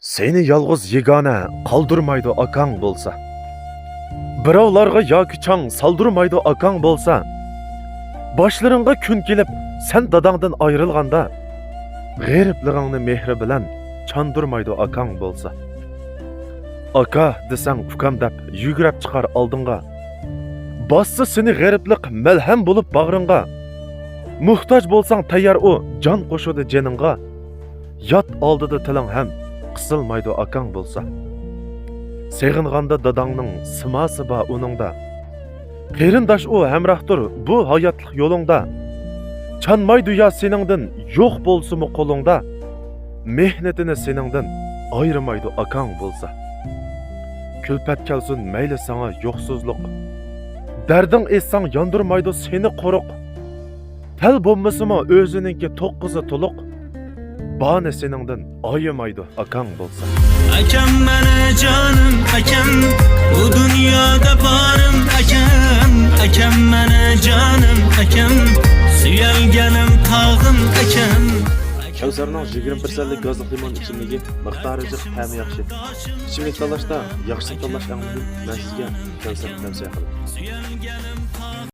Seni yalğız yegane qaldırmaydı akang bolsa. Birovlarga yoki chang saldırmaydı akang bolsa. Başlarınga kun kelib sen dadangdan ayrılganda g'eribligingni mehri bilan chandurmaydı akang bolsa. Aka desang ukam deb yugurib chiqar oldinga. Bassa seni g'eriblik malham bo'lib bag'ringga. Muhtoj bo'lsang tayyor u jon qo'shadi janingga. Yot oldida tiling ham qısilmaydı akang bolsa. Seg'inganda dadangning simasi ba uningda. Qerindosh u hamrohdir bu hayotlik yo'lingda. Chanmaydi ya seningdan yo'q bo'lsimi qo'lingda. Mehnatini seningdan ayırmaydı akang bolsa. Külpet kelsin mayli sana yo'qsizlik. Darding essang yondurmaydı seni qo'ruq. Tel bo'lmasimi o'zininki to'qqizi to'liq. Bana seningdan ayımaydı akang bolsa. Akam mana canım akam, bu dünyada barım akam. Akam mana canım akam, suyalganim tağım akam. Kevserning 20% gazli limon ichimligi miqdori jiq, ta'mi yaxshi. Ichimlik tanlashda yaxshi tanlash eng muhim. Men sizga Kevser tavsiya qilaman.